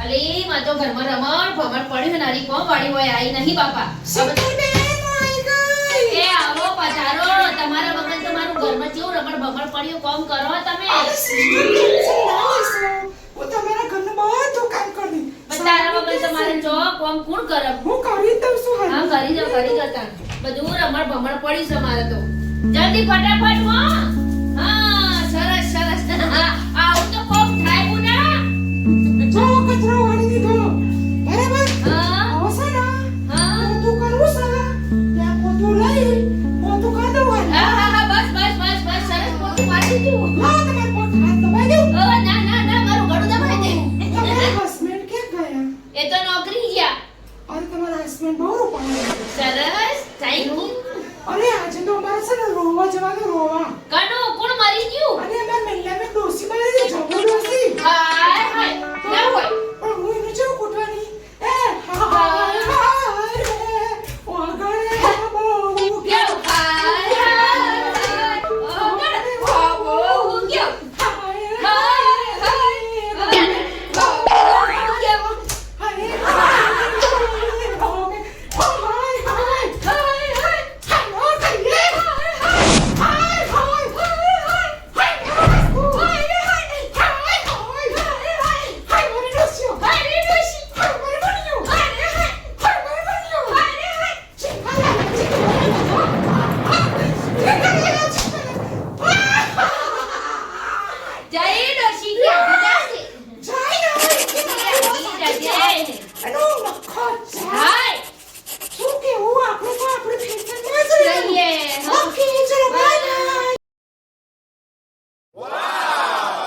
અલી માં તો ઘરમાં રમણ ભમણ પડ્યું ને હરી કોમ વાળી હોય આઈ નહીં બાપા એ આવો પધારો તમારા વગર તો મારું ઘરમાં કેવું રમણ ભમણ પડ્યું કોમ કરો તમે હું તમારા ઘરનું બધું કામ કરી તારા વગર તમારે જો કોમ કોણ કરે હું કરી દઉં છું હા કરી જતા બધું રમણ ભમણ પડી છે મારે તો જલ્દી ફટાફટ હા સરસ સરસ આવું તો કોમ થાય બુના જો કચરો વાળી દીધો બરાબર હા આવશે ને હા તું કરું છે ત્યાં પોતું લઈ પોતું કાઢ દઉં હા બસ સરસ પોતું પાછી તું હા તમારે પોત હાથ દબાઈ દઉં ના મારું ગળું દબાઈ દે તમારા હસબન્ડ ક્યાં ગયા એ તો નોકરી ગયા અરે તમારા હસબન્ડ બહુ રૂપાળા સરસ થેન્ક યુ અરે આજે તો અમારે છે ને રોવા જવાનું રોવા કનો કોણ મરી ગયું અને અમાર મહિલામાં ડોસી મારી છે જબો ડોસી હાય ના હોય પણ હું એને જેવું કૂટવાની એ હાય ઓગળે બહુ ગયો હાય ઓગળ બાબો ગયો હાય શું કેવું આપણે તો આપણે ફેશન માં જ રહીએ ઓકે